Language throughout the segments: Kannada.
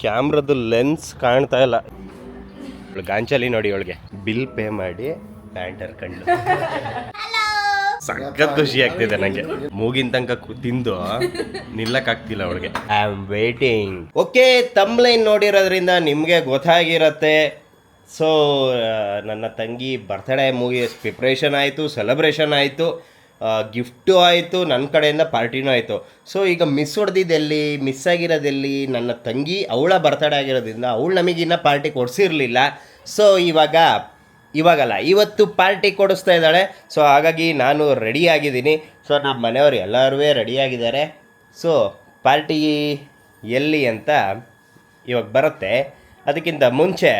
ಕ್ಯಾಮ್ರದ್ದು ಲೆನ್ಸ್ ಕಾಣ್ತಾ ಇಲ್ಲ. ಗಾಂಚಲಿ ನೋಡಿ ಅವಳಿಗೆ ಬಿಲ್ ಪೇ ಮಾಡಿ ಪ್ಯಾಂಟ್ ಹರ್ಕೊಂಡು ಸಖತ್ ಖುಷಿ ಆಗ್ತಿದೆ ನಂಗೆ. ಮೂಗಿನ ತನಕ ತಿಂದು ನಿಲ್ಲಕ್ಕಾಗ್ತಿಲ್ಲ ಅವಳಿಗೆ. I am waiting. ಓಕೆ, ತಮ್ಲೈನ್ ನೋಡಿರೋದ್ರಿಂದ ನಿಮಗೆ ಗೊತ್ತಾಗಿರತ್ತೆ. ಸೊ ನನ್ನ ತಂಗಿ ಬರ್ತ್ಡೇ ಪ್ರಿಪ್ರೇಷನ್ ಆಯಿತು, ಸೆಲೆಬ್ರೇಷನ್ ಆಯಿತು, ಗಿಫ್ಟು ಆಯಿತು, ನನ್ನ ಕಡೆಯಿಂದ ಪಾರ್ಟಿನೂ ಆಯಿತು. ಸೊ ಈಗ ಮಿಸ್ ಹೊಡೆದಿದ್ದೆಲ್ಲಿ, ಮಿಸ್ ಆಗಿರೋದೆಲ್ಲಿ ನನ್ನ ತಂಗಿ. ಅವಳ ಬರ್ತಡೇ ಆಗಿರೋದ್ರಿಂದ ಅವಳು ನಮಗಿನ್ನ ಪಾರ್ಟಿ ಕೊಡಿಸಿರಲಿಲ್ಲ. ಸೊ ಇವಾಗಲ್ಲ ಇವತ್ತು ಪಾರ್ಟಿ ಕೊಡಿಸ್ತಾ ಇದ್ದಾಳೆ. ಸೊ ಹಾಗಾಗಿ ನಾನು ರೆಡಿಯಾಗಿದ್ದೀನಿ. ಸೊ ನಮ್ಮ ಮನೆಯವರು ಎಲ್ಲರೂ ರೆಡಿಯಾಗಿದ್ದಾರೆ. ಸೊ ಪಾರ್ಟಿ ಎಲ್ಲಿ ಅಂತ ಇವಾಗ ಬರುತ್ತೆ. ಅದಕ್ಕಿಂತ ಮುಂಚೆ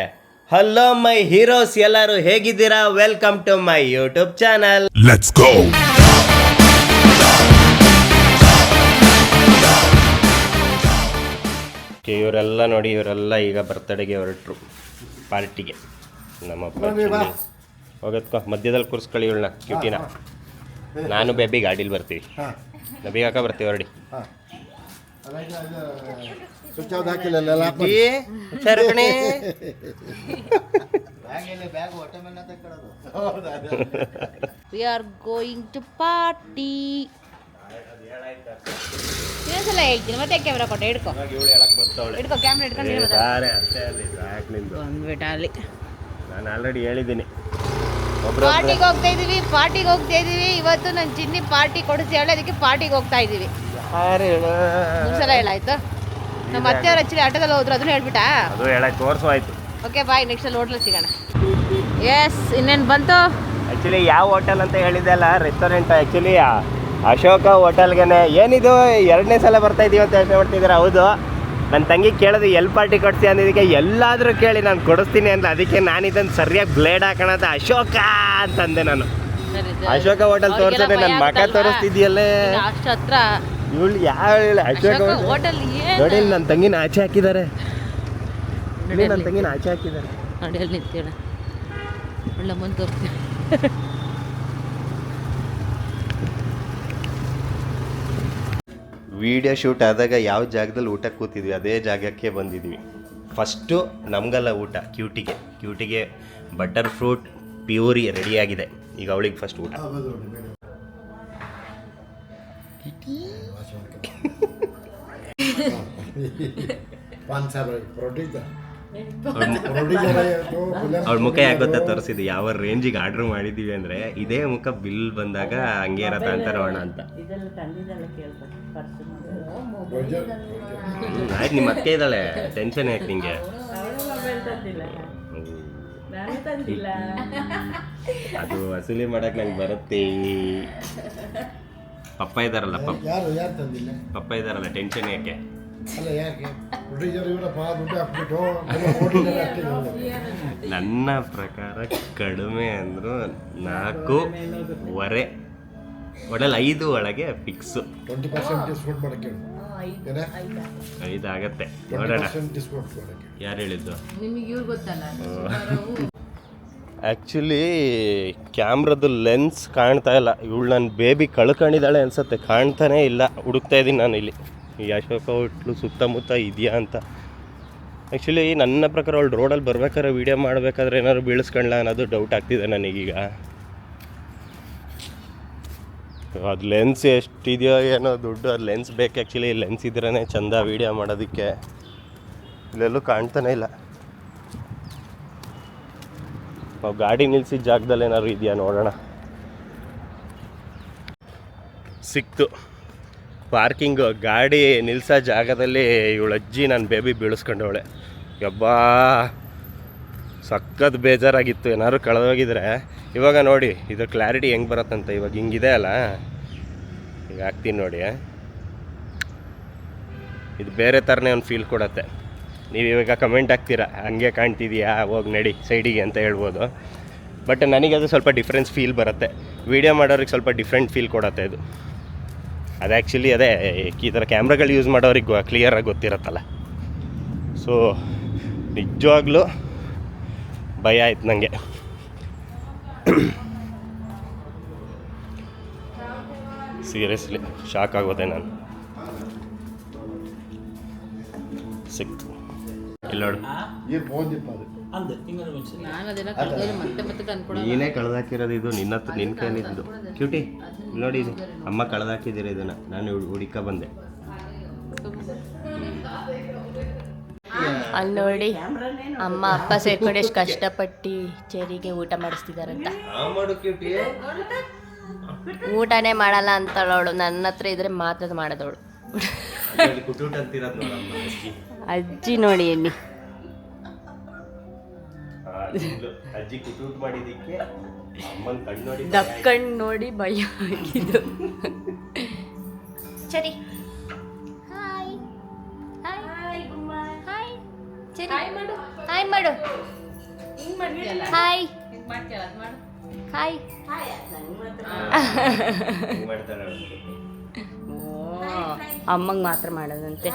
ಹಲೋ ಮೈ ಹೀರೋಸ್, ಎಲ್ಲರೂ ಹೇಗಿದ್ದೀರಾ? Welcome to my YouTube channel. Let's go. ಇವರೆಲ್ಲ ನೋಡಿ, ಇವರೆಲ್ಲ ಈಗ ಬರ್ತಡೆಗೆ ಹೊರಟರು ಪಾರ್ಟಿಗೆ. ನಮ್ಮಪ್ಪ ಹೋಗತ್ಕೋ, ಮಧ್ಯದಲ್ಲಿ ಕೂರಿಸ್ಕೊಳ್ಳಿ ಇವಳನ್ನ, ಕ್ಯೂಟಿನ. ನಾನು ಬೇಬಿ ಗಾಡೀಲಿ ಬರ್ತೀವಿ, ನಬಿಗೆ ಹಾಕ ಬರ್ತೀವಿ. ಹೊರಡಿ ಸರಕಣೆ. We are going to party. ಇನ್ನೊಂದ್ಸಲ ಹೇಳ್ತೀನಿ, ಮತ್ತೆ ಕ್ಯಾಮ್ರಾ ಕೊಟ್ಟೆ ಹಿಡ್ಕೊ. ಹಿಡ್ಕೊ ಕ್ಯಾಮ್ರಾ ಹಿಡ್ಕೊಂಡು ಬಂದ್ಬಿಟ್ಟ ಅಲ್ಲಿ. ನಾನು ಆಲ್ರೆಡಿ ಹೇಳಿದ್ದೀನಿ. ಪಾರ್ಟಿಗೆ ಹೋಗ್ತಾ ಇದೀವಿ ಇವತ್ತು. ನನ್ನ ಚಿನ್ನಿ ಪಾರ್ಟಿ ಕೊಡಿಸಿ ಹೇಳಿ, ಅದಕ್ಕೆ ಪಾರ್ಟಿಗೆ ಹೋಗ್ತಾ ಇದೀವಿ. ಸಲ ಹೇಳಾಯ್ತು. ನಮ್ಮ ಅತ್ತೆಯವ್ರ ಆಕ್ಚುಲಿ ಆಟೋದಲ್ಲಿ ಹೋದ್ರು, ಅದನ್ನ ಹೇಳ್ಬಿಟ್ಟಾ? ಅದು ಹೇಳಕ್ ತೋರ್ಸು ಆಯ್ತು. ಓಕೆ ಬಾಯ್, ನೆಕ್ಸ್ಟ್ ಅಲ್ಲಿ ಹೋಟ್ಲಲ್ಲಿ ಸಿಗೋಣ. ಎಸ್, ಇನ್ನೇನು ಬಂತು? ಆ್ಯಕ್ಚುಲಿ ಯಾವ ಹೋಟೆಲ್ ಅಂತ ಹೇಳಿದೆ ಅಲ್ಲ, ರೆಸ್ಟೋರೆಂಟ್. ಆ್ಯಕ್ಚುಲಿ ಅಶೋಕ ಹೋಟೆಲ್ಗೆ. ಏನಿದು 2ನೇ ಸಲ ಬರ್ತಾ ಇದೀವಿ ಅಂತ ಯೋಚನೆ ಮಾಡ್ತಿದ್ದಾರೆ. ಹೌದು, ನನ್ನ ತಂಗಿ ಕೇಳಿದ್ರು ಎಲ್ಲಿ ಪಾರ್ಟಿ ಕೊಡ್ತೀವಿ ಅಂದಿದ್ದಕ್ಕೆ ಎಲ್ಲಾದರೂ ಕೇಳಿ ನಾನು ಕೊಡಿಸ್ತೀನಿ ಅಂತ. ಅದಕ್ಕೆ ನಾನು ಇದನ್ನು ಸರಿಯಾಗಿ ಬ್ಲೇಡ್ ಹಾಕೋಣದ ಅಶೋಕ ಅಂತಂದೆ ನಾನು. ಅಶೋಕ ಹೋಟೆಲ್ ತೋರಿಸಿದ್ರೆ ನನ್ನ ಮಗ ತೋರಿಸ್ತಿದ್ಯಲ್ಲೇ. ಅಷ್ಟು ಹತ್ರ ಇವಳು ಯಾವ ಅಶೋಕ ಹೋಟೆಲ್ ನೋಡಿ. ನನ್ನ ತಂಗಿನ ಆಚೆ ಹಾಕಿದ್ದಾರೆ, ನನ್ನ ತಂಗಿನ ಆಚೆ ಹಾಕಿದ್ದಾರೆ. ನೋಡಿ ಅಲ್ಲಿ ನಿಂತೇಳ ಒಳ್ಳೆ ಮುಂದೆ ತೋರಿಸ್ತೀನಿ. ವಿಡಿಯೋ ಶೂಟ್ ಆದಾಗ ಯಾವ ಜಾಗದಲ್ಲಿ ಊಟ ಕೂತಿದ್ವಿ ಅದೇ ಜಾಗಕ್ಕೆ ಬಂದಿದ್ವಿ. ಫಸ್ಟು ನಮಗೆಲ್ಲ ಊಟ ಕ್ಯೂಟಿಗೆ ಬಟರ್ ಫ್ರೂಟ್ ಪ್ಯೂರಿ ರೆಡಿಯಾಗಿದೆ. ಈಗ ಅವಳಿಗೆ ಫಸ್ಟ್ ಊಟ. ಅವಳ ಮುಖ ಯಾಕೆ ಗೊತ್ತಾ ತೋರಿಸಿದ್ದು, ಯಾವ ರೇಂಜಿಗೆ ಆರ್ಡ್ರ್ ಮಾಡಿದ್ದೀವಿ ಅಂದರೆ ಇದೇ ಮುಖ ಬಿಲ್ ಬಂದಾಗ ಹಂಗೆ ಇರತ್ತ ಅಂತ ನೋಡೋಣ ಅಂತ. ಆಯ್ತು, ನಿಮ್ಮ ಅತ್ತೆ ಇದ್ದಾಳೆ, ಟೆನ್ಷನ್ ಯಾಕೆ ನಿಂಗೆ? ಅದು ವಸೂಲಿ ಮಾಡಕ್ ನಂಗೆ ಬರುತ್ತೆ. ಪಪ್ಪ ಇದ್ದಾರಲ್ಲ, ಪಪ್ಪ ಇದ್ದಾರಲ್ಲ, ಟೆನ್ಷನ್ ಯಾಕೆ? ನನ್ನ ಪ್ರಕಾರ ಕಡಿಮೆ ಅಂದ್ರು 4.25 ಒಡಲ್ 5 ಒಳಗೆ ಫಿಕ್ಸು. 5 ಆಗತ್ತೆ, ನೋಡೋಣ. ಯಾರು ಹೇಳಿದ್ದು? ಆ್ಯಕ್ಚುಲಿ ಕ್ಯಾಮ್ರದ್ದು ಲೆನ್ಸ್ ಕಾಣ್ತಾ ಇಲ್ಲ. ಇವಳು ನನ್ನ ಬೇಬಿ ಕಳ್ಕೊಂಡಿದ್ದಾಳೆ ಅನ್ಸುತ್ತೆ, ಕಾಣ್ತಾನೇ ಇಲ್ಲ. ಹುಡುಕ್ತಾ ಇದ್ದೀನಿ ನಾನು ಇಲ್ಲಿ ಈ ಅಶೋಕ ಹೋಟ್ಲು ಸುತ್ತಮುತ್ತ ಇದೆಯಾ ಅಂತ. ಆ್ಯಕ್ಚುಲಿ ನನ್ನ ಪ್ರಕಾರ ಅವಳು ರೋಡಲ್ಲಿ ಬರ್ಬೇಕಾದ್ರೆ ವೀಡಿಯೋ ಮಾಡಬೇಕಾದ್ರೆ ಏನಾದ್ರು ಬೀಳಿಸ್ಕೊಳ್ಳ ಅನ್ನೋದು ಡೌಟ್ ಆಗ್ತಿದೆ ನನಗೀಗ. ಅದು ಲೆನ್ಸ್ ಎಷ್ಟಿದೆಯೋ ಏನೋ ದುಡ್ಡು, ಅದು ಲೆನ್ಸ್ ಬೇಕು. ಆ್ಯಕ್ಚುಲಿ ಲೆನ್ಸ್ ಇದ್ರೇ ಚೆಂದ ವೀಡಿಯೋ ಮಾಡೋದಕ್ಕೆ. ಇಲ್ಲೆಲ್ಲೂ ಕಾಣ್ತಾನೆ ಇಲ್ಲ. ನಾವು ಗಾಡಿ ನಿಲ್ಲಿಸಿದ ಜಾಗದಲ್ಲಿ ಏನಾದ್ರು ಇದೆಯಾ ನೋಡೋಣ. ಸಿಕ್ತು ಪಾರ್ಕಿಂಗು. ಗಾಡಿ ನಿಲ್ಲಿಸೋ ಜಾಗದಲ್ಲಿ ಇವಳು ಅಜ್ಜಿ ನನ್ನ ಬೇಬಿ ಬೀಳಿಸ್ಕೊಂಡವಳೆ. ಯಬ್ಬಾ ಸಖತ್ ಬೇಜಾರಾಗಿತ್ತು. ಏನಾದ್ರು ಕಳೆದೋಗಿದ್ರೆ. ಇವಾಗ ನೋಡಿ ಇದ್ರ ಕ್ಲಾರಿಟಿ ಹೆಂಗೆ ಬರುತ್ತಂತ. ಇವಾಗ ಹಿಂಗಿದೆ ಅಲ್ಲ, ಈಗ ಹಾಕ್ತೀನಿ ನೋಡಿ. ಇದು ಬೇರೆ ಥರನೇ ಒಂದು ಫೀಲ್ ಕೊಡುತ್ತೆ. ನೀವು ಇವಾಗ ಕಮೆಂಟ್ ಹಾಕ್ತೀರಾ ಹಂಗೆ ಕಾಣ್ತಿದೆಯಾ, ಹೋಗಿ ನಡಿ ಸೈಡಿಗೆ ಅಂತ ಹೇಳ್ಬೋದು. ಬಟ್ ನನಗೆ ಅದು ಸ್ವಲ್ಪ ಡಿಫ್ರೆನ್ಸ್ ಫೀಲ್ ಬರುತ್ತೆ. ವೀಡಿಯೋ ಮಾಡೋರಿಗೆ ಸ್ವಲ್ಪ ಡಿಫ್ರೆಂಟ್ ಫೀಲ್ ಕೊಡುತ್ತೆ ಇದು. ಅದು ಆ್ಯಕ್ಚುಲಿ ಅದೇ ಈ ಥರ ಕ್ಯಾಮ್ರಾಗಳು ಯೂಸ್ ಮಾಡೋರಿಗೆ ಕ್ಲಿಯರಾಗಿ ಗೊತ್ತಿರುತ್ತಲ್ಲ. ಸೊ ನಿಜವಾಗ್ಲೂ ಭಯ ಆಯ್ತು ನನಗೆ. ಸೀರಿಯಸ್ಲಿ ಶಾಕ್ ಆಗೋದೆ ನಾನು. ಸಿಕ್ತು ಇಲ್ಲಿ ನೋಡು. ನಾನು ಅದೆಲ್ಲ ಕಳ್ದೋದ್ರೆ ಮತ್ತೆ ತಂದ್ಕೊಡ. ನೀನೇ ಕಳೆದಾಕಿರೋದು ಇದು ನಿನ್ನ ಕೈಲಿದ್ದು ಕ್ಯೂಟಿ. ನೋಡಿ ಇದು ಅಮ್ಮ ಕಳೆದಾಕಿದ್ದೀರ ಇದನ್ನ, ನಾನು ಹುಡುಕ ಬಂದೆ. ಅಲ್ಲಿ ನೋಡಿ ಅಮ್ಮ ಅಪ್ಪ ಸೇರ್ಕೊಂಡು ಎಷ್ಟು ಕಷ್ಟಪಟ್ಟು ಚೆರಿಗೆ ಊಟ ಮಾಡಿಸ್ತಿದಾರಂತ. ಊಟನೇ ಮಾಡಲ್ಲ ಅಂತಳವಳು, ನನ್ನ ಹತ್ರ ಇದ್ರೆ ಮಾತ್ರ ಮಾಡೋದವಳು. ಅಜ್ಜಿ ನೋಡಿ ಎಲ್ಲಿ ಅಜ್ಜಿ ಕುಟೂಟ್ ಮಾಡಿದ್ದಕ್ಕೆ ಅಮ್ಮನ ಕಣ್ಣು ನೋಡಿ ದಕ್ಕಣ್ಣು ನೋಡಿ ಭಯ ಆಗಿದ್ದು. ಸರಿ ಹಾಯ್ ಹಾಯ್ ಹಾಯ್ ಸರಿ ಹಾಯ್ ಮಾಡು, ಹಾಯ್ ಮಾಡು, ಹಾಯ್ ಹಾಯ್. ಅಮ್ಮಂಗೆ ಮಾತ್ರ ಮಾಡೋದಂತೆ.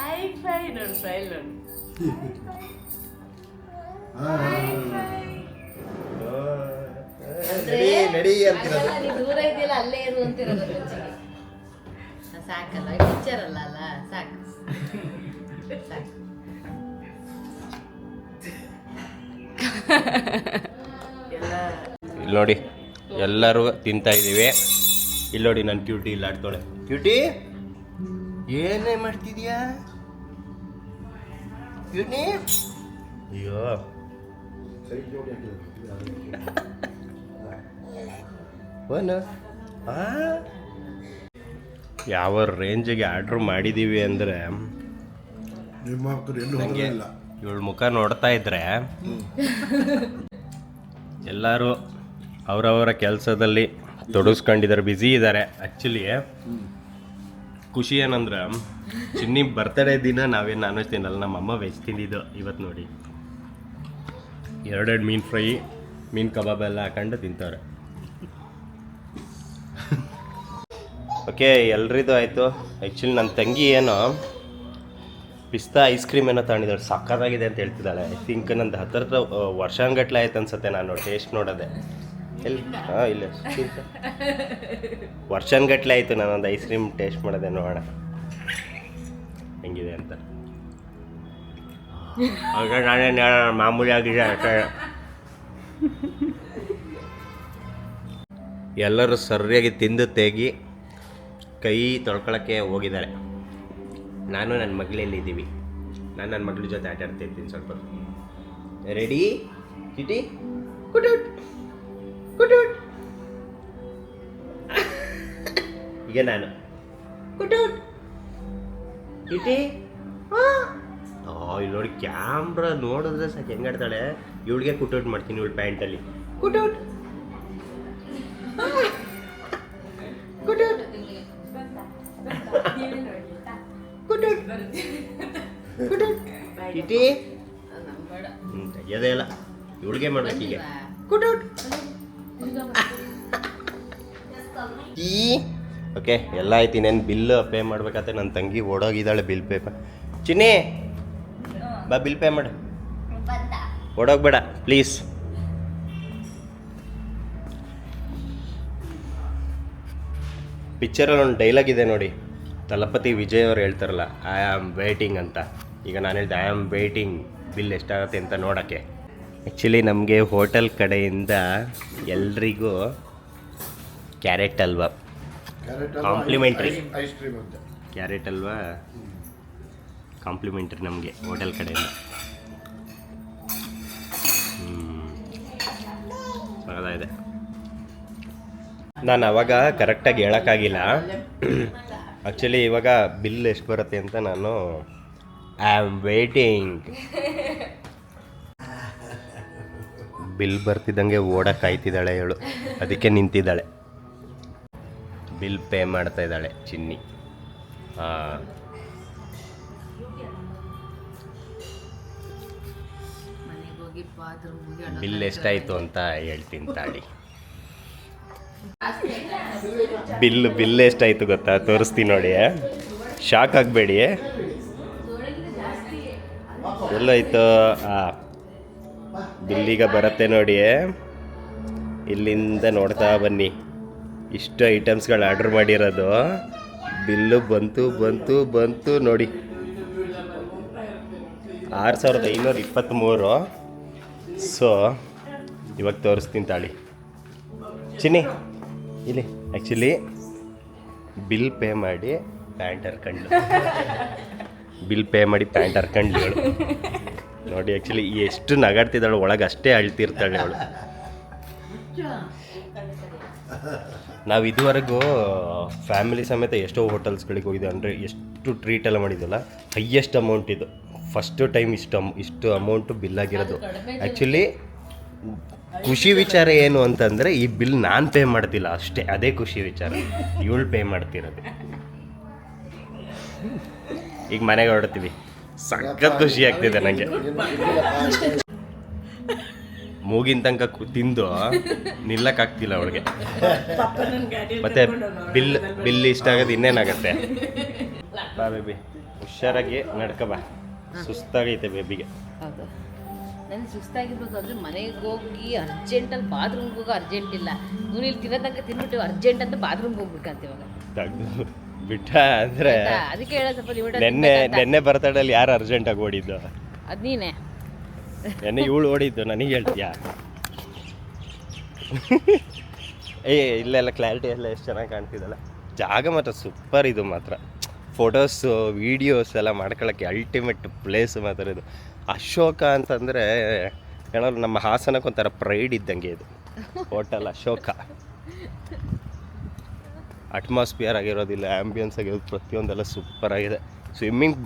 ನಡಿ ಅಂತಿರೋದು. ದೂರ ಇದೆಯಲ್ಲ ಅಲ್ಲೇ ಇರು ಅಂತಿರೋದು. ಸಾಕಲ್ಲ ಪಿಕ್ಚರ್ ಅಲ್ಲ ಸಾಕು ಸಾಕು. ಇಲ್ಲಿ ನೋಡಿ ಎಲ್ಲರೂ ತಿಂತಾ ಇದ್ದೀವಿ. ಇಲ್ಲಿ ನೋಡಿ ನನ್ನ ಕ್ಯೂಟಿ ಇಲ್ಲ ಆಡ್ತಾಳೆ. ಕ್ಯೂಟಿ ಏನೇ ಮಾಡ್ತಿದ್ಯಾ ಕ್ಯೂಟಿ? ಅಯ್ಯೋ ಯಾವ ರೇಂಜಿಗೆ ಆರ್ಡ್ರ್ ಮಾಡಿದ್ದೀವಿ ಅಂದರೆ ನನಗೆ ಇವಳ ಮುಖ ನೋಡ್ತಾ ಇದ್ರೆ ಎಲ್ಲರೂ ಅವರವರ ಕೆಲಸದಲ್ಲಿ ತೊಡಗಿಸ್ಕೊಂಡಿದ್ದಾರೆ, ಬ್ಯುಸಿ ಇದ್ದಾರೆ. ಆ್ಯಕ್ಚುಲಿ ಖುಷಿ ಏನಂದ್ರೆ ಚಿನ್ನಿ ಬರ್ತಡೇ ದಿನ ನಾವೇನು ನಾನ್ ವೆಜ್ ತಿನ್ನಲ್ಲ, ನಮ್ಮ ಅಮ್ಮ ವೆಜ್ ತಿಂದಿದ್ದು. ಇವತ್ತು ನೋಡಿ ಎರಡೆರಡು ಮೀನು ಫ್ರೈ, ಮೀನು ಕಬಾಬ್ ಎಲ್ಲ ಹಾಕೊಂಡು ತಿಂತಾರೆ. ಓಕೆ, ಎಲ್ರಿದು ಆಯಿತು. ಆ್ಯಕ್ಚುಲಿ ನನ್ನ ತಂಗಿ ಏನೋ ಪಿಸ್ತಾ ಐಸ್ ಕ್ರೀಮ್ ಏನೋ ತಗೊಂಡಿದ್ದಾಳೆ, ಸಕ್ಕತ್ತಾಗಿದೆ ಅಂತ ಹೇಳ್ತಿದ್ದಾಳೆ. ಐ ಥಿಂಕ್ ನಂದು ಹತ್ತಿರ ವರ್ಷಾನ್ಗಟ್ಲೆ ಆಯ್ತು ಅನ್ಸುತ್ತೆ ನಾನು ಟೇಸ್ಟ್ ನೋಡೋದೆ. ಎಲ್ಲಿ ಇಲ್ಲ ವರ್ಷಾನ್ಗಟ್ಲೆ ಆಯಿತು ನಾನೊಂದು ಐಸ್ ಕ್ರೀಮ್ ಟೇಸ್ಟ್ ಮಾಡೋದೆ, ನೋಡೋಣ ಹೆಂಗಿದೆ ಅಂತ. ನಾನೇನು ಹೇಳೋಣ, ಮಾಮೂಲಿ ಆಗಿದೆ ಅಷ್ಟೇ. ಎಲ್ಲರೂ ಸರಿಯಾಗಿ ತಿಂದು ತೆಗಿ ಕೈ ತೊಳ್ಕೊಳಕ್ಕೆ ಹೋಗಿದ್ದಾರೆ. ನಾನು ನನ್ನ ಮಗಳಲ್ಲಿದ್ದೀವಿ. ನಾನು ನನ್ನ ಮಗಳ ಜೊತೆ ಆಟ ಆಡ್ತಿರ್ತೀನಿ ಸ್ವಲ್ಪ. ರೆಡಿ ಕಿಟಿ? ಕುಟುಟ್ ಕುಟುಟ್. ಈಗ ನಾನು ಕುಟುಟ್ ಕಿಟಿ. ಇಲ್ಲಿ ನೋಡಿ ಕ್ಯಾಮ್ರಾ ನೋಡಿದ್ರೆ ಸಾಕು ಹೆಂಗಾಡ್ತಾಳೆ. ಇವಳಿಗೆ ಕುಟುಟ್ ಮಾಡ್ತೀನಿ ಇವಳು ಪ್ಯಾಂಟಲ್ಲಿ. ಕುಟುಟ್ ಕುಟುಟ್ ಕುಟುಟ್ ಕುಟುಟ್ ಕಿಟಿ. ತೆಗಿಯೋದೇ ಇಲ್ಲ, ಇವಳಿಗೆ ಮಾಡ್ಬೇಕು ಈಗ. ಕುಟುಟ್ ಟೀ. ಓಕೆ, ಎಲ್ಲ ಆಯ್ತು. ಇನ್ನೇನು ಬಿಲ್ ಪೇ ಮಾಡ್ಬೇಕಾದ್ರೆ ನನ್ನ ತಂಗಿ ಓಡೋಗಿದ್ದಾಳೆ ಬಿಲ್ ಪೇ. ಚಿನ್ನಿ ಬಾ ಬಿಲ್ ಪೇ ಮಾಡು. ಓಡೋಗ್ಬೇಡ ಪ್ಲೀಸ್. ಪಿಕ್ಚರಲ್ಲಿ ಒಂದು ಡೈಲಾಗ್ ಇದೆ ನೋಡಿ, ತಲಪತಿ ವಿಜಯ್ ಅವ್ರು ಹೇಳ್ತಾರಲ್ಲ, ಐ ಆಮ್ ವೇಟಿಂಗ್ ಅಂತ. ಈಗ ನಾನು ಹೇಳ್ದೆ ಐ ಆಮ್ ವೇಟಿಂಗ್ ಬಿಲ್ ಎಷ್ಟಾಗುತ್ತೆ ಅಂತ ನೋಡೋಕ್ಕೆ. ಆ್ಯಕ್ಚುಲಿ ನಮಗೆ ಹೋಟೆಲ್ ಕಡೆಯಿಂದ ಎಲ್ರಿಗೂ carrot halwa complimentary. Carrot halwa complimentary ನಮಗೆ ಹೋಟೆಲ್ ಕಡೆಯಿಂದ. ಇದೆ. ನಾನು ಅವಾಗ ಕರೆಕ್ಟಾಗಿ ಹೇಳೋಕ್ಕಾಗಿಲ್ಲ. ಆ್ಯಕ್ಚುಲಿ ಇವಾಗ ಬಿಲ್ ಎಷ್ಟು ಬರುತ್ತೆ ಅಂತ ನಾನು ಐ ಆಮ್ ವೇಟಿಂಗ್. ಬಿಲ್ ಬರ್ತಿದ್ದಂಗೆ ಓಡಕ್ಕೆ ಕಾಯ್ತಿದ್ದಾಳೆ ಹೇಳು, ಅದಕ್ಕೆ ನಿಂತಿದ್ದಾಳೆ. ಬಿಲ್ ಪೇ ಮಾಡ್ತಾ ಇದ್ದಾಳೆ ಚಿನ್ನಿ. ಹಾಂ, ಬಿಲ್ ಎಷ್ಟಾಯಿತು ಅಂತ ಹೇಳ್ತೀನಿ ತಾಳಿ. ಬಿಲ್ ಎಷ್ಟಾಯಿತು ಗೊತ್ತಾ, ತೋರಿಸ್ತೀನಿ ನೋಡಿ, ಶಾಕ್ ಆಗಬೇಡಿ. ಎಲ್ಲೋಯ್ತು? ಬಿಲ್ಲಿಗ ಬರುತ್ತೆ ನೋಡಿ, ಇಲ್ಲಿಂದ ನೋಡ್ತಾ ಬನ್ನಿ. ಇಷ್ಟು ಐಟಮ್ಸ್ಗಳು ಆರ್ಡ್ರ್ ಮಾಡಿರೋದು, ಬಿಲ್ಲು ಬಂತು ಬಂತು ಬಂತು ನೋಡಿ. 6523. ಸೊ ಇವಾಗ ತೋರಿಸ್ತೀನಿ ತಾಳಿ ಚಿನ್ನಿ ಇಲ್ಲಿ. ಆ್ಯಕ್ಚುಲಿ ಬಿಲ್ ಪೇ ಮಾಡಿ ಪ್ಯಾಂಟ್ ಹರ್ಕೊಂಡು ಹೇಳು ನೋಡಿ. ಆ್ಯಕ್ಚುಲಿ ಎಷ್ಟು ನಗಾಡ್ತಿದ್ದಾಳು ಒಳಗೆ ಅಷ್ಟೇ ಅಳ್ತಿರ್ತಾಳೆ ಅವಳು. ನಾವು ಇದುವರೆಗೂ ಫ್ಯಾಮಿಲಿ ಸಮೇತ ಎಷ್ಟೋ ಹೋಟೆಲ್ಸ್ಗಳಿಗೆ ಹೋಗಿದ್ದೆ. ಅಂದರೆ ಎಷ್ಟು ಟ್ರೀಟ್ ಎಲ್ಲ ಮಾಡಿದ್ದಲ್ಲ, ಹೈಯೆಸ್ಟ್ ಅಮೌಂಟ್ ಇದು. ಫಸ್ಟ್ ಟೈಮ್ ಇಷ್ಟು ಅಮೌಂಟು ಬಿಲ್ ಆಗಿರೋದು. ಆ್ಯಕ್ಚುಲಿ ಖುಷಿ ವಿಚಾರ ಏನು ಅಂತಂದರೆ ಈ ಬಿಲ್ ನಾನು ಪೇ ಮಾಡ್ತಿಲ್ಲ ಅಷ್ಟೇ, ಅದೇ ಖುಷಿ ವಿಚಾರ. ಇವಳು ಪೇ ಮಾಡ್ತಿರೋದು. ಈಗ ಮನೆಗೆ ಹೊರಡ್ತೀವಿ. ಸಖತ್ ಖುಷಿ ಆಗ್ತಿದೆ ನನಗೆ. ಮೂಗಿನ ತನಕ ತಿಂದು ನಿಲ್ಲಕ್ಕಾಗ್ತಿಲ್ಲ ಅವಳಿಗೆ. ಮತ್ತೆ ಬಿಲ್ ಇಷ್ಟ ಆಗೋದು ಇನ್ನೇನಾಗತ್ತೆ. ಬಾ ಬೇಬಿ, ಹುಷಾರಾಗಿ ನಡ್ಕ ಬಾ. ಸುಸ್ತಾಗೈತೆ ಬೇಬಿಗೆ. ಹೌದು, ನನಗೆ ಸುಸ್ತಾಗಿರ್ಬೋದು ಅಂದರೆ ಮನೆಗೆ ಹೋಗಿ ಅರ್ಜೆಂಟಲ್ಲಿ ಬಾತ್ರೂಮ್ಗೆ ಹೋಗೋ ಅರ್ಜೆಂಟ್ ಇಲ್ಲ. ನೀವು ಇಲ್ಲಿ ತಿನ್ನೋ ತನಕ ತಿನ್ಬಿಟ್ಟು ಅರ್ಜೆಂಟ್ ಅಂತ ಬಾತ್ರೂಮ್ಗೆ ಹೋಗ್ಬೇಕಂತ ಇವಾಗ ತೆಗ್ದು ಬಿಟ್ಟ ಅಂದರೆ ಅದಕ್ಕೆ ಹೇಳೋ ಸ್ವಲ್ಪ ಲಿಮಿಟ್. ನೆನ್ನೆ ಬರ್ತಡಲ್ಲಿ ಯಾರು ಅರ್ಜೆಂಟಾಗಿ ಓಡಿದ್ದು? ಅದು ನೀನೇ. ನೆನ್ನೆ ಇವಳು ಓಡಿದ್ದು, ನನಗೆ ಹೇಳ್ತೀಯಾ? ಇಲ್ಲೆಲ್ಲ ಕ್ಲಾರಿಟಿ ಎಲ್ಲ ಎಷ್ಟು ಚೆನ್ನಾಗಿ ಕಾಣ್ತಿದ್ದಲ್ಲ. ಜಾಗ ಮಾತ್ರ ಸೂಪರ್. ಇದು ಮಾತ್ರ ಫೋಟೋಸು ವೀಡಿಯೋಸ್ ಎಲ್ಲ ಮಾಡ್ಕೊಳ್ಳೋಕ್ಕೆ ಅಲ್ಟಿಮೇಟ್ ಪ್ಲೇಸ್ ಮಾತ್ರ ಇದು. ಅಶೋಕ ಅಂತಂದರೆ ಹೇಳೋರು ನಮ್ಮ ಹಾಸನಕ್ಕೆ ಒಂಥರ ಪ್ರೈಡ್ ಇದ್ದಂಗೆ ಇದು ಹೋಟೆಲ್ ಅಶೋಕ. ಅಟ್ಮಾಸ್ಫಿಯರ್ ಆಗಿರೋದಿಲ್ಲ, ಆ್ಯಂಬಿಯನ್ಸ್ ಆಗಿರೋದು ಪ್ರತಿಯೊಂದೆಲ್ಲ ಸೂಪರ್ ಆಗಿದೆ. ಸ್ವಿಮ್ಮಿಂಗ್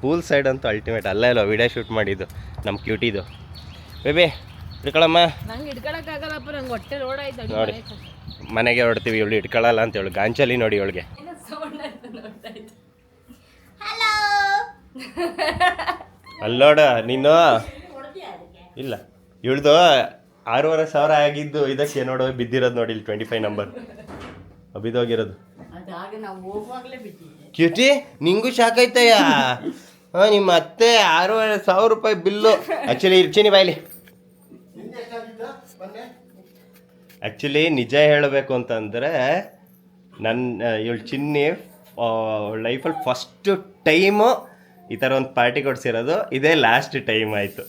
ಪೂಲ್ ಸೈಡ್ ಅಂತೂ ಅಲ್ಟಿಮೇಟ್. ಅಲ್ಲೇ ಇಲ್ಲ ವಿಡಿಯೋ ಶೂಟ್ ಮಾಡಿದ್ದು ನಮ್ಮ ಕ್ಯೂಟಿದು. ಬೇಬಿ ಇಟ್ಕೊಳಮ್ಮ. ನಂಗೆ ಇಟ್ಕೊಳಕ್ಕಾಗಲ್ಲಪ್ಪ, ನಂಗೆ ಹೊಟ್ಟೆ ರೋಡ್ ಆಯ್ತು. ನೋಡಿ ಮನೆಗೆ ಹೊಡ್ತೀವಿ, ಇವಳು ಇಟ್ಕೊಳ್ಳಲ್ಲ ಅಂತ ಹೇಳು. ಗಾಂಚಲಿ ನೋಡಿ ಇವಳಿಗೆ. ಅಲ್ಲೋಡ ನೀನು ಇಲ್ಲ, ಇವಳ್ದು 6,500 ಆಗಿದ್ದು ಇದಕ್ಕೆ ನೋಡೋ ಬಿದ್ದಿರೋದು ನೋಡಿ. ಇಲ್ಲಿ 25 ನಂಬರ್ ಬಿದ್ದೋಗಿರೋದು. ಕ್ಯೂಟಿ ನಿಂಗೂ ಶಾಕ್ ಆಯ್ತಯ್ಯ. ನಿಮ್ಮ ಅತ್ತೆ 6,500 ರೂಪಾಯಿ ಬಿಲ್ಲು. ಆ್ಯಕ್ಚುಲಿ ಇರ್ಚೀನಿ ಬಾಯ್ಲಿ. ಆ್ಯಕ್ಚುಲಿ ನಿಜ ಹೇಳಬೇಕು ಅಂತಂದರೆ ಇವಳು ಚಿನ್ನಿ ಲೈಫಲ್ಲಿ ಫಸ್ಟ್ ಟೈಮು ಈ ಥರ ಒಂದು ಪಾರ್ಟಿ ಕೊಡಿಸಿರೋದು. ಇದೇ ಲಾಸ್ಟ್ ಟೈಮ್ ಆಯಿತು.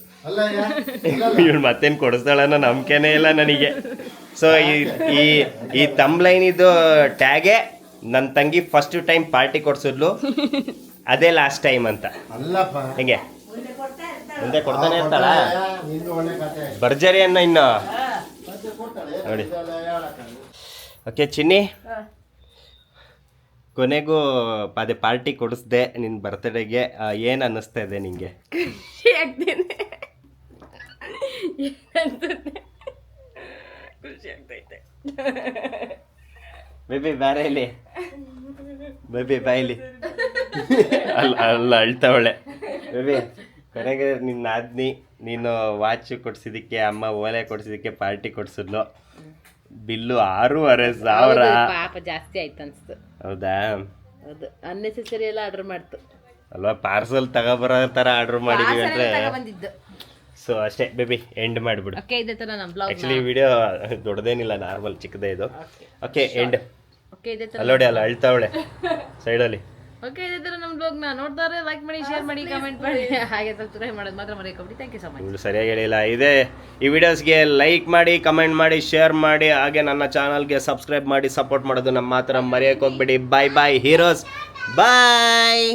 ಇವಳು ಮತ್ತೇನು ಕೊಡಿಸ್ತಾಳನ್ನೋ ನಂಬಿಕೆನೇ ಇಲ್ಲ ನನಗೆ. ಸೊ ಈ ತಮ್ಲೈನಿದು ಟ್ಯಾಗೆ ನನ್ನ ತಂಗಿ ಫಸ್ಟ್ ಟೈಮ್ ಪಾರ್ಟಿ ಕೊಡ್ಸಿದ್ಲು, ಅದೇ ಲಾಸ್ಟ್ ಟೈಮ್ ಅಂತ. ಹೆಂಗೆ ಮುಂದೆ ಕೊಡ್ತಾನೆ ಇರ್ತಾಳ ಭರ್ಜರಿ ಅನ್ನೋ ಇನ್ನು ನೋಡಿ. ಓಕೆ ಚಿನ್ನಿ, ಕೊನೆಗೂ ಅದೇ ಪಾರ್ಟಿ ಕೊಡಿಸ್ದೆ ನಿನ್ನ ಬರ್ತ್ಡೇಗೆ. ಏನು ಅನ್ನಿಸ್ತಾ ಇದೆ ನಿಂಗೆ? ಖುಷಿ ಆಗ್ತೈತೆ. ಖುಷಿ ಆಗ್ತೈತೆ. ಬೇಬಿ ಬೇರೆ ಇಲ್ಲಿ, ಬೇಬಿ ಬಾಯಿಲಿ. ಅಲ್ಲ ಅಳ್ತಾವಳೆ ಬೇಬಿ. ಕೊನೆಗೆ ನಿನ್ನ ಆದ್ನಿ ನೀನು ವಾಚ್ ಕೊಡ್ಸಿದ್ದಕ್ಕೆ, ಅಮ್ಮ ಓಲೆ ಕೊಡ್ಸಿದ್ದಕ್ಕೆ ಪಾರ್ಟಿ ಕೊಡ್ಸಿದ್ಲು. ಬಿಲ್ಲು 6,500. ಪಾಪ ಜಾಸ್ತಿ ಆಯ್ತು ಅನ್ಸ್ತು. ಹೌದಾ? ಹೌದು, ಅನ್ನೆಸೆಸರಿ ಎಲ್ಲ ಆರ್ಡರ್ ಮಾಡ್ತು ಅಲ್ವಾ. ಪಾರ್ಸಲ್ ತಗೊಬರೋ ಥರ ಆರ್ಡರ್ ಮಾಡಿದ್ವಿ ಅಂದರೆ. ಬಂದಿದ್ದು. ಸೊ ಅಷ್ಟೇ ಬೇಬಿ, ಎಂಡ್ ಮಾಡಿಬಿಡು. ಓಕೆ, ಇದೇ ಥರ ನಮ್ಮ ಬ್ಲಾಗ್. ಆ್ಯಕ್ಚುಲಿ ವಿಡಿಯೋ ದೊಡ್ಡದೇನಿಲ್ಲ, ನಾರ್ಮಲ್ ಚಿಕ್ಕದೇ ಇದು. Okay end. ಓಕೆ, ಇದೇ ಥರ ಅಲ್ಲೋಡಿ ಅಲ್ಲ ಅಳ್ತಾವಳೆ ಸೈಡಲ್ಲಿ. ಓಕೆ, ಇದೇ ಥರ ನಮ್ಮ ಬ್ಲಾಗ್ನ ನೋಡ್ತಾರೆ, ಲೈಕ್ ಮಾಡಿ, ಶೇರ್ ಮಾಡಿ, ಕಮೆಂಟ್ ಮಾಡಿ. ಹಾಗೆ ಸಬ್ಸ್ಕ್ರೈಬ್ ಮಾಡೋದು ಮಾತ್ರ ಮರೆಯಬೇಡಿ. Thank you so much. ಇವಳು ಸರಿಯಾಗಿ ಹೇಳಿಲ್ಲ. ಈ ವಿಡಿಯೋಸ್ಗೆ ಲೈಕ್ ಮಾಡಿ, ಕಮೆಂಟ್ ಮಾಡಿ, ಶೇರ್ ಮಾಡಿ, ಹಾಗೆ ನನ್ನ ಚಾನಲ್ಗೆ ಸಬ್ಸ್ಕ್ರೈಬ್ ಮಾಡಿ ಸಪೋರ್ಟ್ ಮಾಡೋದು ನಮ್ಮ ಮಾತ್ರ ಮರೆಯೋಕೆ ಹೋಗ್ಬೇಡಿ. ಬಾಯ್ ಬಾಯ್ ಹೀರೋಸ್, ಬಾಯ್.